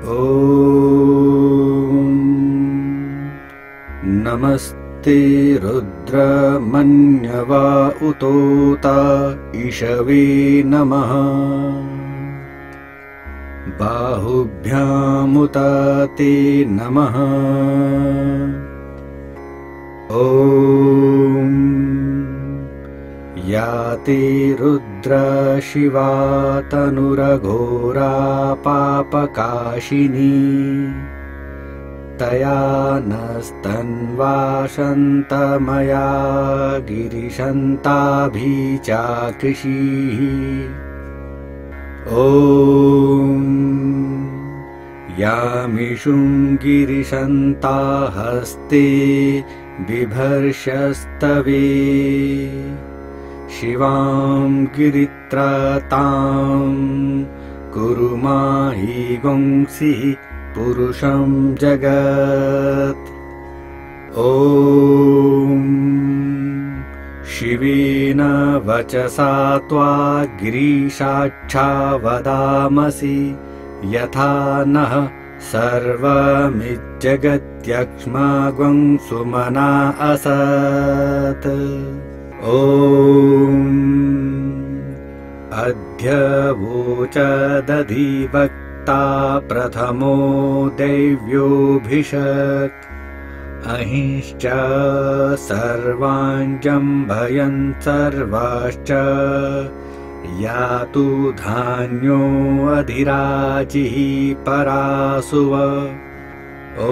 ॐ नमस्ते रुद्रमन्यवा उतोत इषवे नमः। बाहुभ्यामुत ते नमः। ॐ या ते रुद्र शिवा तनुरघोरा पापकाशिनी तया नस्तन्वाशन्तमया गिरिशन्ताभिचाकृषीः। ॐ यामिषुं गिरिशन्ता हस्ते बिभर्षस्तवे शिवां गिरित्रतां कुरु माहि गुंसिः पुरुषं जगत्। ॐ शिवेन वचसा त्वा गिरीशाक्षा वदामसि यथा नः सर्वमिज्जगत्यक्ष्माग्ं सुमना असत्। ॐ अद्य वोचदधिवक्ता प्रथमो दैव्योऽभिषक् अहिंश्च सर्वाञ्जम्भयन् सर्वाश्च यातु धान्यो अधिराजिः परासुव। ॐ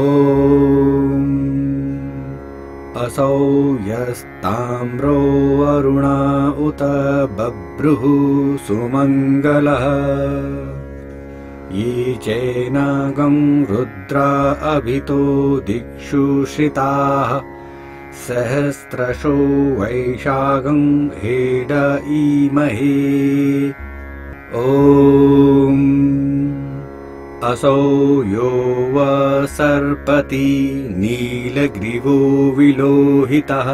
असौ यस्ताम्रो अरुण उत बभ्रुः सुमङ्गलः ये चैनागं रुद्रा अभितो दिक्षु श्रिताः सहस्रशो वैशाखं हेड ईमहे। ॐ असौ यो सर्पति नीलग्रीवो विलोहितः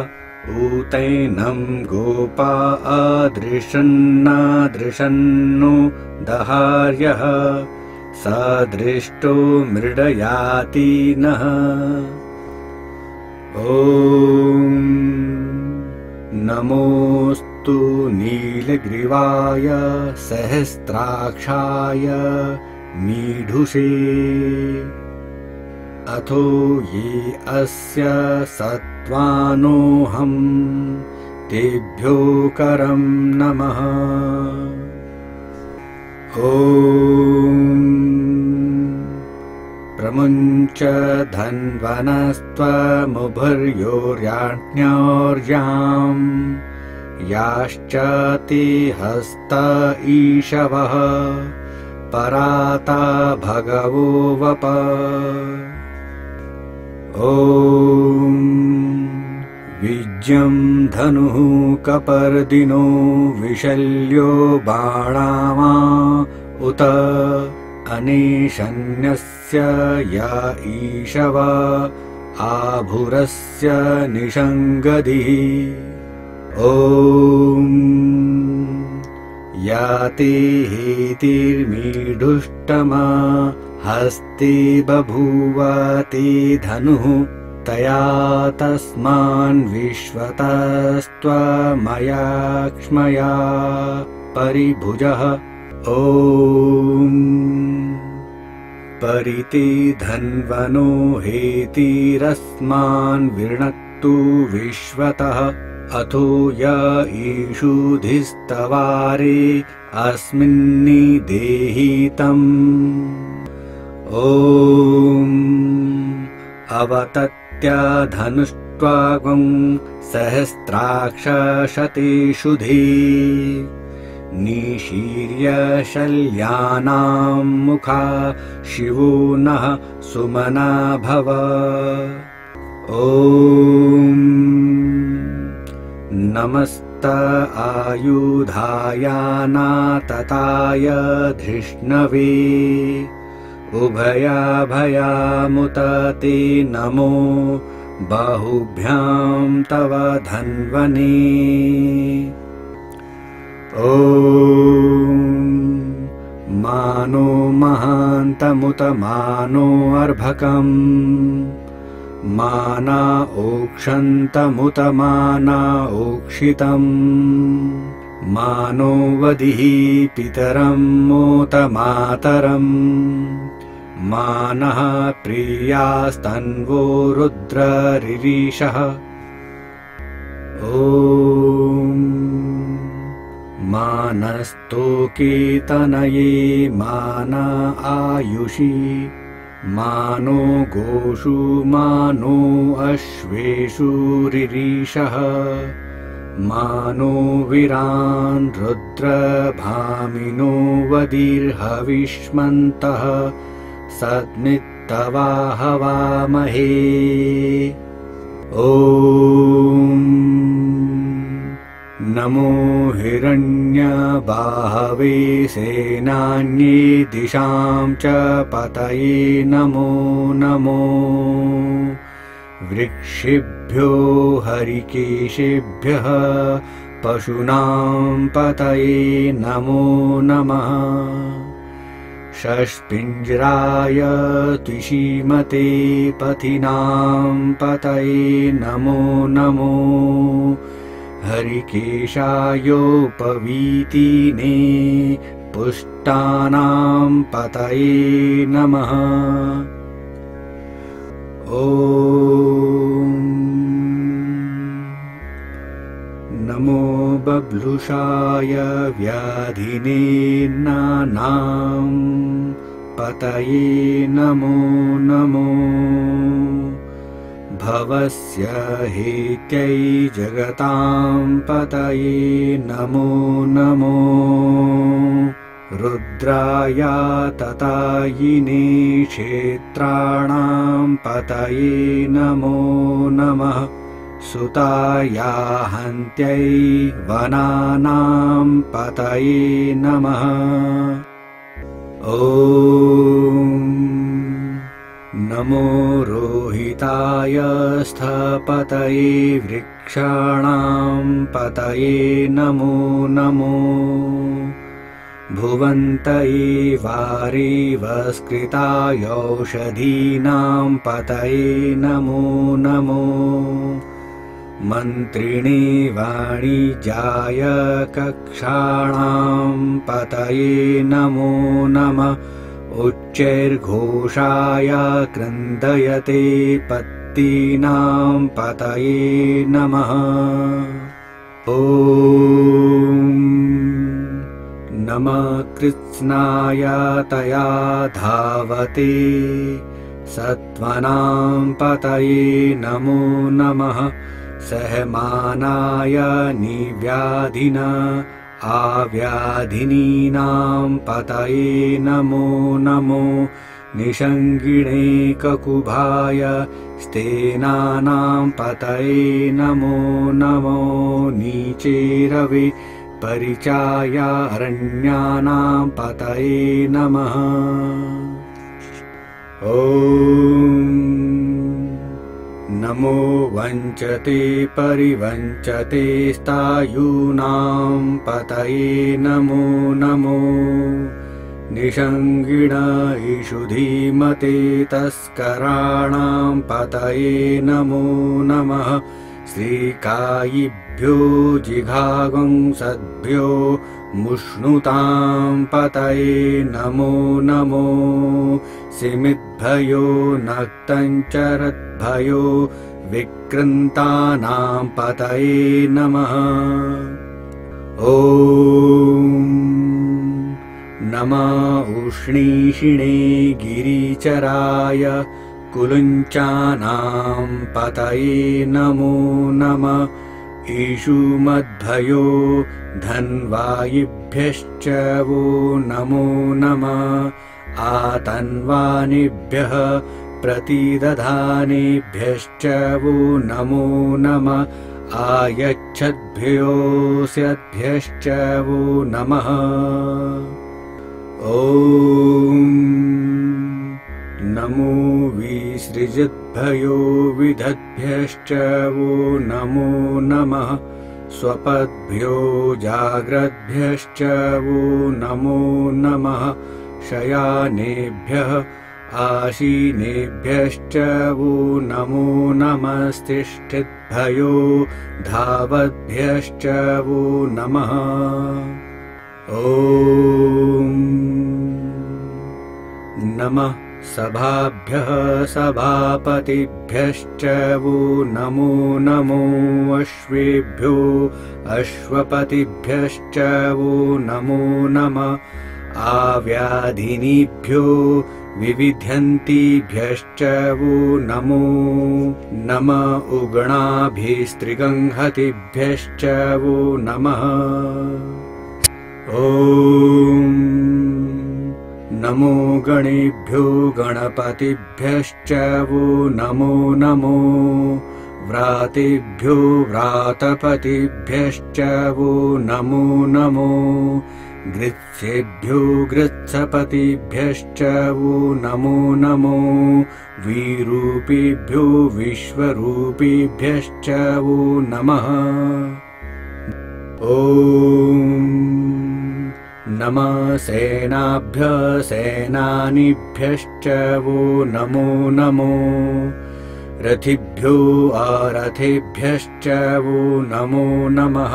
ऊतैनं गोपा अदृशन्नादृशन्नो दहार्यः सदृष्टो मृडयाति नः। ॐ नमोऽस्तु नीलग्रीवाय सहस्राक्षाय मीढुषे। अथो ये अस्य सत्त्वानोऽहं तेभ्यो करं नमः। ॐ प्रमुञ्च धन्वनस्त्वमुभर्योर्याज्ञोर्यां याश्च ते हस्त ईशवः पराता भगवो वप। ॐ विज्यं धनुः कपर्दिनो विशल्यो बाणामा उत अनेशन्यस्य या ईशव आभुरस्य निषङ्गदिः। ॐ याते हेतिर्मीढुष्टमा हस्ते बभूवते धनुः तया तस्मान् विश्वतस्त्वमया क्ष्मया परिभुजः। ॐ परिते धन्वनो हेतिरस्मान् विर्णक्तु विश्वतः अथो य ईषुधिस्तवारे अस्मिन्निदेहि तम्। ॐ अवतत्याधनुष्ट्वागं सहस्राक्षशतेषुधि निशीर्य शल्यानां मुखा शिवो नः सुमना भव। ॐ नमस्त आयुधायानातताय धृष्णवे उभयाभयामुत ते नमो बाहुभ्यां तव धन्वने। ॐ मानो महान्तमुत मानो अर्भकम् माना ओक्षन्तमुत माना ओक्षितम् मानो वदिः पितरं मोत मातरम् मानः प्रियास्तन्वो रुद्ररिरीशः ॐ मानस्तोकेतनये मान आयुषि मानो गोषु मानो अश्वेषु रिरीशः मानो वीरान् रुद्रभामिनो वदिर्हविष्मन्तः सद्मित्तवा हवामहे ॐ नमो हिरण्यबाहवे सेनान्ये दिशां च पतये नमो नमो वृक्षेभ्यो हरिकेशेभ्यः पशूनां पतये नमो नमः षष्पिञ्जराय त्विषीमते पथिनां पतये नमो नमो हरिकेशायोपवीतिने पुष्टानां पतये नमः ॐ नमो बभ्लुषाय व्याधिने नानां पतये नमो नमो भवस्य हेत्यै जगतां पतये नमो नमो रुद्राय ततायिने क्षेत्राणां पतये नमो नमः सुताया हन्त्यै वनानां पतये नमः ॐ नमो रोहिताय स्थपतये वृक्षाणां पतये नमो नमो भुवन्तये वारेवस्कृतायौषधीनां पतये नमो नमो मन्त्रिणे वाणिज्याय कक्षाणां पतये नमो नमः उच्चैर्घोषाय क्रन्दयते पत्तीनां पतये नमः ॐ नमः कृत्स्नाय तया धावते सत्त्वनां पतये नमो नमः सहमानाय निव्याधिन आव्याधिनीनां पतये नमो नमो निषङ्गिणे ककुभाय स्तेनानां पतये नमो नमो नीचेरवे परिचायारण्यानां पतये नमः ॐ नमो वञ्चते परिवञ्चते स्तायूनां पतये नमो नमो निषङ्गिण इषु धीमते तस्कराणां पतये नमो नमः श्रीकायिभ्यो जिघागुंसद्भ्यो मुष्णुतां पतये नमो नमो सिमिद्भयो नक्तञ्चरद्भयो विकृन्तानां पतये नमः ॐ नमः उष्णीषिणे गिरिचराय कुलुञ्चानां पतये नमो नमः ईषुमद्भयो धन्वायिभ्यश्च वो नमो नमः आतन्वानिभ्यः प्रतिदधानेभ्यश्च वो नमो नमः आयच्छद्भ्योऽस्यद्भ्यश्च वो नमः ॐ नमो विसृजद्भयो विदद्भ्यश्च वो नमो नमः स्वपद्भ्यो जाग्रद्भ्यश्च वो नमो नमः शयानेभ्यः आसीनेभ्यश्च वो नमो नमस्तिष्ठिद्भयो धावद्भ्यश्च वो नमः ॐ नमः सभाभ्यः सभापतिभ्यश्च वो नमो नमो अश्वेभ्यो अश्वपतिभ्यश्च वो नमो नमः आव्याधिनीभ्यो विविध्यन्तीभ्यश्च वो नमो नमः उगणाभिस्त्रिगंहतिभ्यश्च वो नमः ॐ नमो गणेभ्यो गणपतिभ्यश्च वो नमो नमो व्रातेभ्यो व्रातपतिभ्यश्च वो नमो नमो गृत्सेभ्यो गृत्सपतिभ्यश्च वो नमो नमो विरूपेभ्यो विश्वरूपेभ्यश्च वो नमः ॐ नमः सेनाभ्यः सेनानीभ्यश्च वो नमो नमो रथिभ्यो आरथेभ्यश्च वो नमो नमः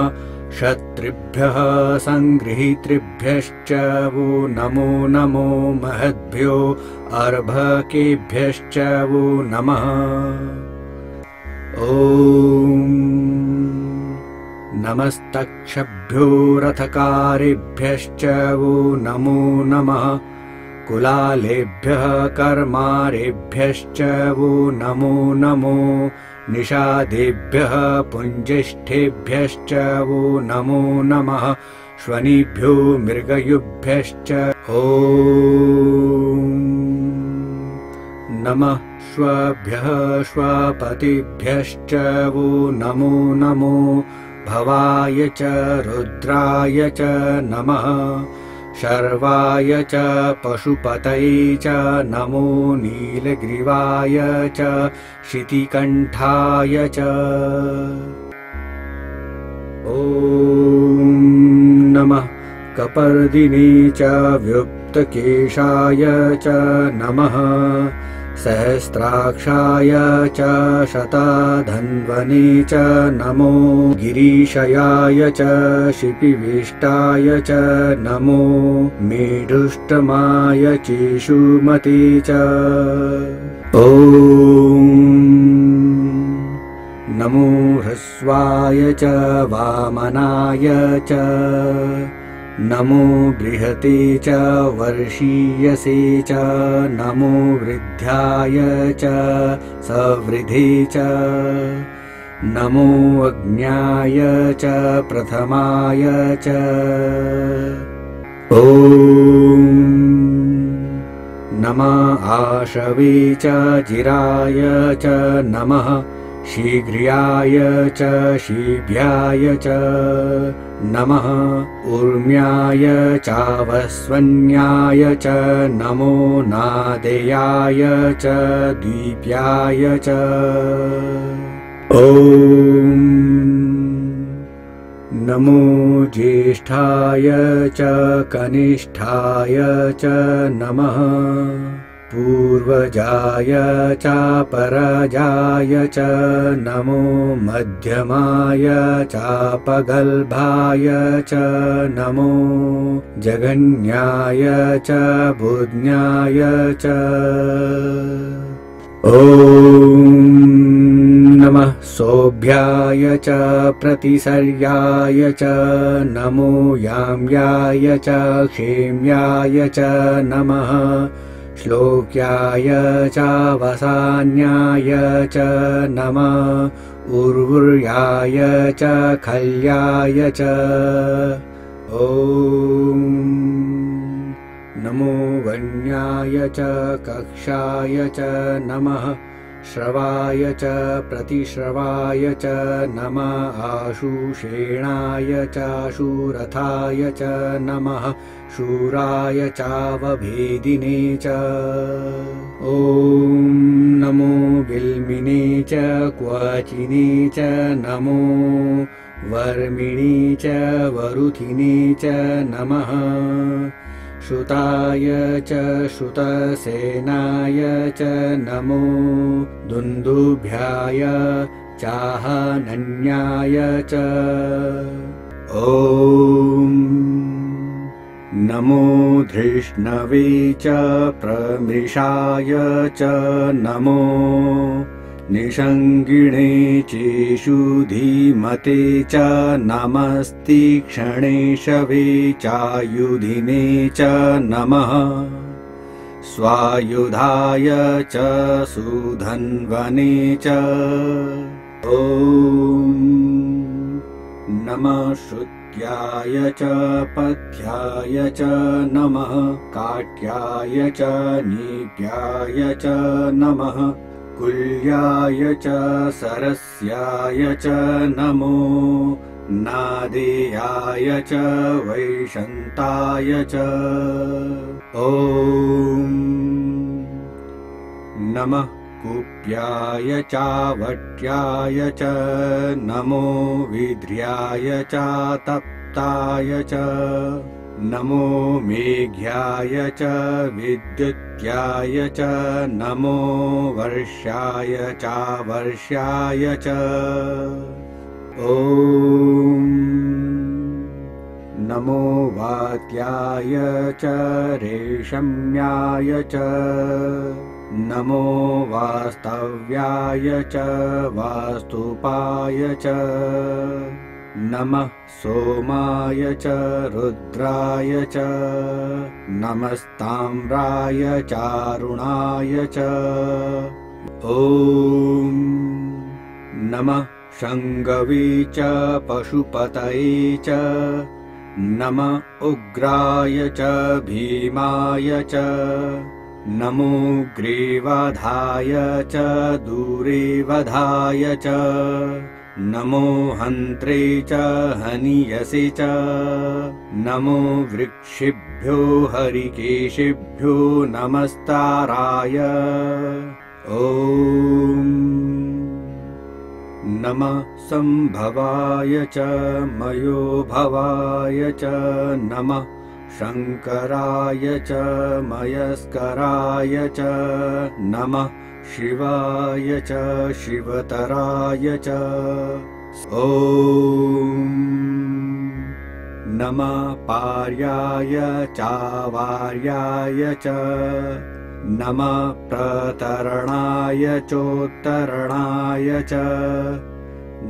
क्षत्रिभ्यः संगृहीतृभ्यश्च वो नमो नमो महद्भ्यो अर्भकेभ्यश्च वो नमः ॐ नमस्तक्षभ्यो रथकारेभ्यश्च वो नमो नमः कुलालेभ्यः कर्मारेभ्यश्च वो नमो नमो निषादेभ्यः पुञ्जिष्ठेभ्यश्च वो नमो नमः श्वनिभ्यो मृगयुभ्यश्च ॐ नमः श्वभ्यः श्वपतिभ्यश्च वो नमो नमो भवाय च रुद्राय च नमः शर्वाय च पशुपतये च नमो नीलग्रीवाय च शितिकण्ठाय च ॐ नमः कपर्दिने च व्युक्तकेशाय च नमः सहस्राक्षाय च शताधन्वने च नमो गिरीशयाय च शिपिविष्टाय च नमो मेढुष्टमाय चेषुमते च ॐ नमो ह्रस्वाय च वामनाय च नमो बृहते च वर्षीयसे च नमो वृद्ध्याय च सवृधे च नमो अग्न्याय च प्रथमाय च ॐ नमः आशवे च जिराय च नमः शीघ्र्याय च शीभ्याय च नमः ऊर्म्याय चावस्वन्याय च नमो नादेयाय च द्वीप्याय च ॐ नमो ज्येष्ठाय च कनिष्ठाय च नमः पूर्वजाय चापराजाय च नमो मध्यमाय चापगल्भाय च नमो जघन्याय च बुध्न्याय च ॐ नमः सोभ्याय च प्रतिसर्याय च नमो याम्याय च क्षेम्याय च नमः श्लोक्याय चावसान्याय च नमः उर्वुर्याय च खल्याय च ॐ नमो वन्याय च कक्षाय च नमः श्रवाय च प्रतिश्रवाय च नमः आशुषेणाय चाशुरथाय च नमः शूराय चावभेदिने च ॐ नमो विल्मिने च क्वचिने च नमो वर्मिणी च वरुथिने च नमः श्रुताय च श्रुतसेनाय च नमो दुन्दुभ्याय चाहनन्याय च ॐ नमो धृष्णवे च प्रमृषाय च नमो निषङ्गिणे चेषु धीमते च नमस्तीक्ष्णेशवे चायुधिने च नमः स्वायुधाय च सुधन्वने च ॐ नमः श्रुत्याय च पथ्याय च नमः काट्याय च नीट्याय च नमः कुल्याय च सरस्याय च नमो नादेयाय च वैशन्ताय च ॐ नमः कूप्याय चावट्याय च नमो विध्र्याय च तप्ताय च नमो मेघ्याय च विद्युत्याय च नमो वर्षाय चावर्ष्याय च ॐ नमो वात्याय च रेशम्याय च नमो वास्तव्याय च वास्तुपाय च नमः सोमाय च रुद्राय च नमस्ताम्राय चारुणाय च ॐ नमः शङ्गवे च पशुपतये च नमः उग्राय च भीमाय च नमो ग्रीवधाय च दूरेवधाय च नमो हन्त्रे च हनियसे च नमो वृक्षिभ्यो हरिकेशेभ्यो नमस्ताराय ॐ नमः सम्भवाय च मयोभवाय च नमः शङ्कराय च मयस्कराय च नमः शिवाय च शिवतराय च ॐ नमः पार्याय चावार्याय च नमः प्रतरणाय चोत्तरणाय च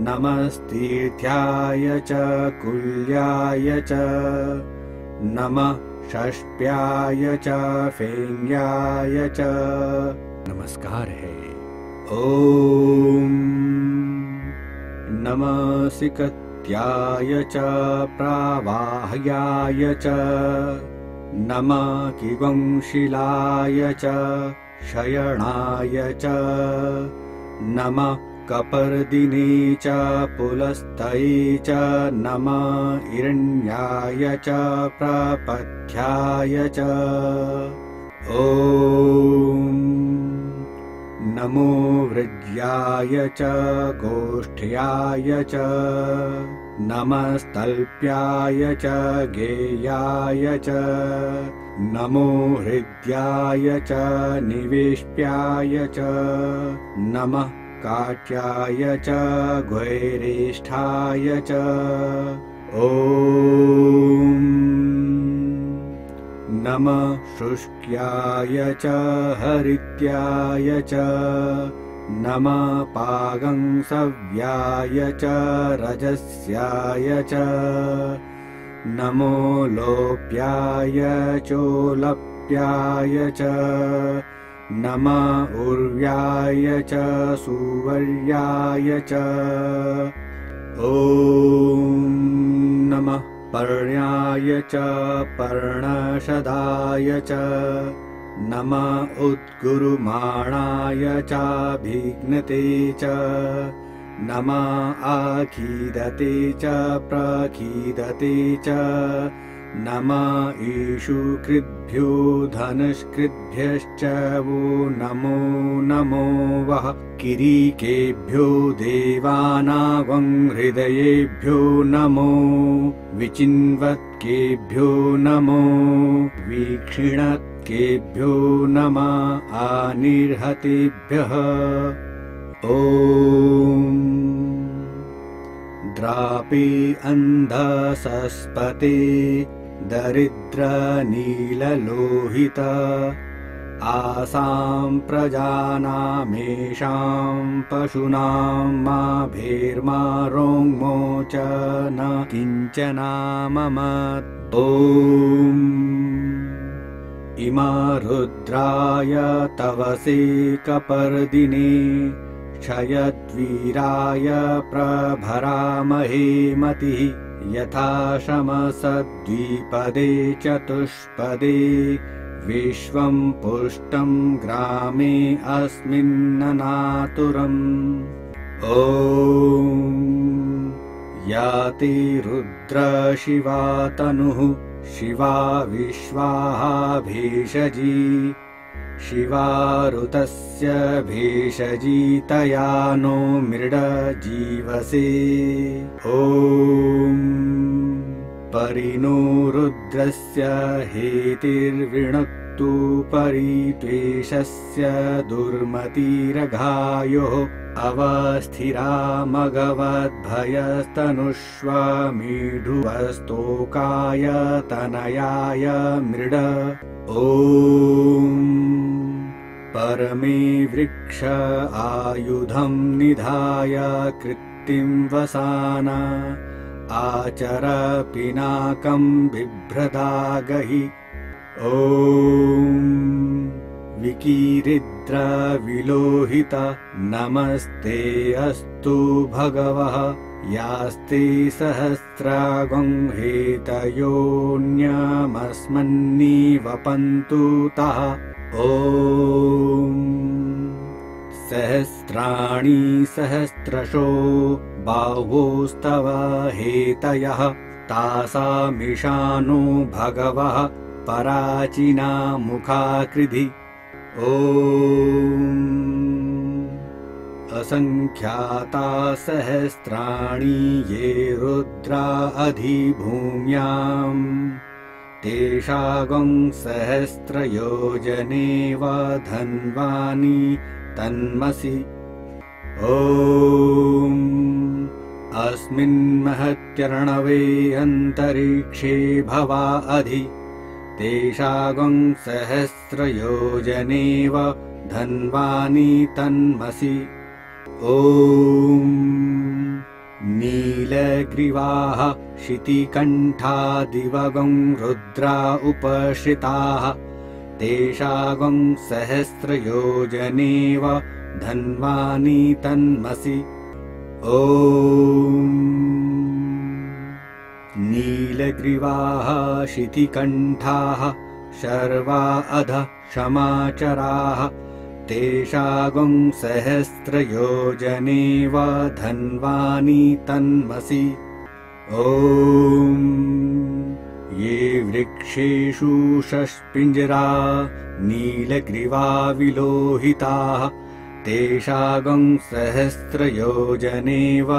नमस्तीर्थ्याय च कुल्याय च नमः षष्प्याय च फेन्याय च नमस्कार है। ॐ नमः सिकत्याय च प्रावाह्याय च नमः किगंशिलाय च शयनाय च नमः कपर्दिने च पुलस्तये च नमः हिरण्याय च प्रपथ्याय च ॐ नमो वृज्याय च गोष्ठ्याय च नमस्तल्प्याय च गेयाय च नमो हृद्याय च निवेष्ट्याय च नमः काट्याय च घ्वैरेष्ठाय च ॐ नमः शुष्क्याय च हरित्याय च नमः पागंसव्याय च रजस्याय च नमो लोप्याय चोलप्याय च नमः उर्व्याय च सुवर्याय च ॐ नमः पर्ण्याय च पर्णशदाय च नमः उद्गुरुमाणाय चाभिघ्नते च नमः आखीदते च प्रखीदते च नम ईशु कृद्भ्यो धनुष्कृद्भ्यश्च वो नमो नमो वः किरीकेभ्यो देवानागं हृदयेभ्यो नमो विचिन्वत्केभ्यो नमो वीक्षिणत्केभ्यो नमः आनिर्हतेभ्यः ॐ द्रापे अन्धसस्पते दरिद्रनीललोहित आसां प्रजानामेषां पशूनां माभेर्मारोङ्मोच न किञ्चनाममत् ॐ इमा रुद्राय तवसे कपर्दिने क्षयद्वीराय प्रभरामहे मतिः यथा शमसद्विपदे चतुष्पदे विश्वं पुष्टं ग्रामे अस्मिन्ननातुरम् ॐ याति रुद्रशिवा तनुः शिवा विश्वाः भेषजी शिवारुतस्य भेषजी तया नो मृड जीवसे ॐ परिनो रुद्रस्य हेतिर्विणक्तु परित्वेषस्य दुर्मतिरघायोः अवस्थिरा मघवद्भयस्तनुष्वमीढुवस्तोकाय तनयाय मृड ॐ परमे वृक्ष आयुधं निधाय कृत्तिं वसाना आचर पिनाकं बिभ्रदागहि ॐ विकीरिद्र विलोहित नमस्ते अस्तु भगवः यास्ते सहस्रागं हेतयोऽन्यमस्मन्निवपन्तु तः ॐ सहस्राणि सहस्रशो बाहोस्तव हेतयः तासामिशानो भगवः पराचिना मुखाकृधि ॐ असंख्याता सहस्राणि ये रुद्रा अधिभूम्याम् तेषागं सहस्रयोजनेव धन्वानि तन्मसि ॐ अस्मिन्महत्यर्णवे अन्तरिक्षे भवा अधि तेषागं सहस्रयोजनेव धन्वानि तन्मसि ॐ नीलग्रीवाः शितिकण्ठा दिवगं रुद्रा उपश्रिताः तेषागं सहस्रयोजनेव धन्वानि तन्मसि ॐ नीलग्रीवाः शितिकण्ठाः शर्वा अधः क्षमाचराः तेषागं सहस्रयोजनेव धन्वानि तन्मसि ॐ ये वृक्षेषु शष्पिञ्जरा नीलग्रीवा विलोहिताः तेषागं सहस्रयोजनेव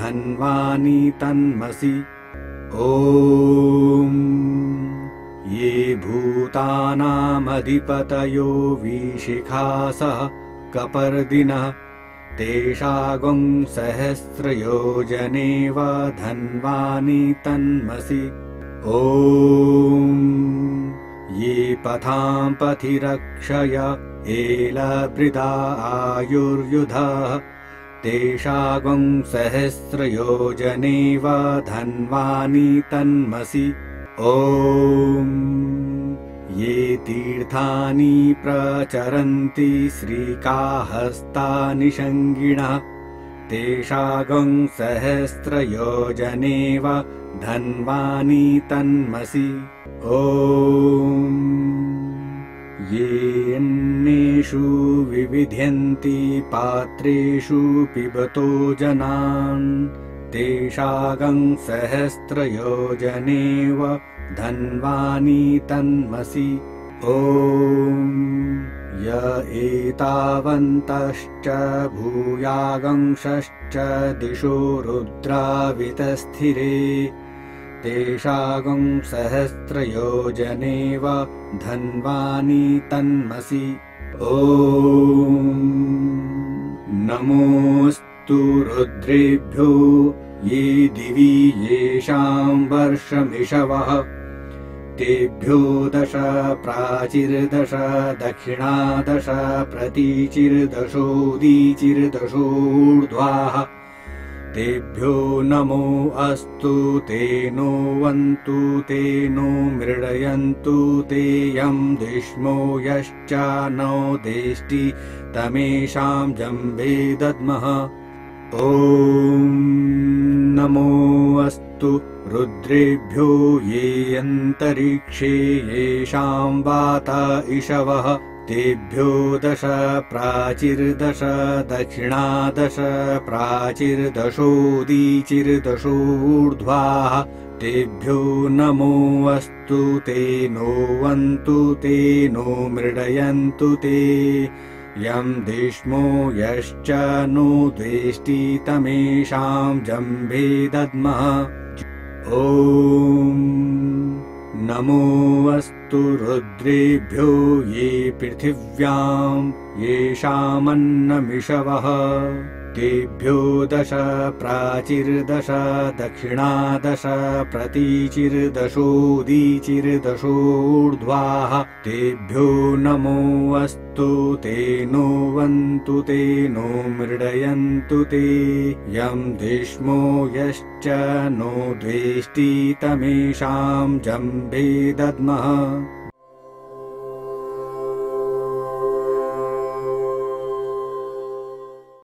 धन्वानि तन्मसि ॐ ये भूतानामधिपतयो विशिखासः कपर्दिनः तेषागं सहस्रयोजनेव धन्वानि तन्मसि ॐ ये पथां पथिरक्षय एलभृदा आयुर्युधः तेषागं सहस्रयोजनेव धन्वानि तन्मसि ॐ ये तीर्थानि प्रचरन्ति श्रीकाहस्तानिषङ्गिणः तेषागं सहस्रयोजनेव धन्वानि तन्मसि ॐ येऽन्नेषु विविध्यन्ति पात्रेषु पिबतो जनान् तेषागं सहस्रयोजनेव धन्वानि तन्मसि। ॐ य एतावन्तश्च भूयागंशश्च दिशो रुद्रावितस्थिरे तेषागं सहस्रयोजनेव धन्वानि तन्मसि। ॐ नमोऽस्तु रुद्रेभ्यो ये दिवि येषां वर्षमिषवः तेभ्यो 10 प्राचिर्दश दक्षिणादश प्रतीचिर्दशोदीचिर्दशोर्ध्वाः तेभ्यो नमो अस्तु ते नो वन्तु ते नो मृडयन्तु ते यं दिष्मो यश्च नो देष्टि तमेषां जम्भे दद्मः। ॐ नमो अस्तु रुद्रेभ्यो ये अन्तरिक्षे येषां वात इषवः तेभ्यो 10 प्राचिर्दश दक्षिणादश प्राचिर्दशोदीचिर्दशोर्ध्वाः तेभ्यो नमो अस्तु ते नो वन्तु ते नो मृडयन्तु ते यं दिष्मो यश्च नो द्वेष्टि तमेषां जम्भे दद्मः। ॐ नमो अस्तु रुद्रेभ्यो ये पृथिव्यां येषामन्नमिषवः तेभ्यो 10 प्राचिर्दश दक्षिणादश प्रतीचिर्दशोदीचिर्दशोर्ध्वाः तेभ्यो नमो अस्तु ते नो वन्तु ते नो मृडयन्तु ते यं दिष्मो यश्च नो द्वेष्टि तमेषां जम्भे दद्मः।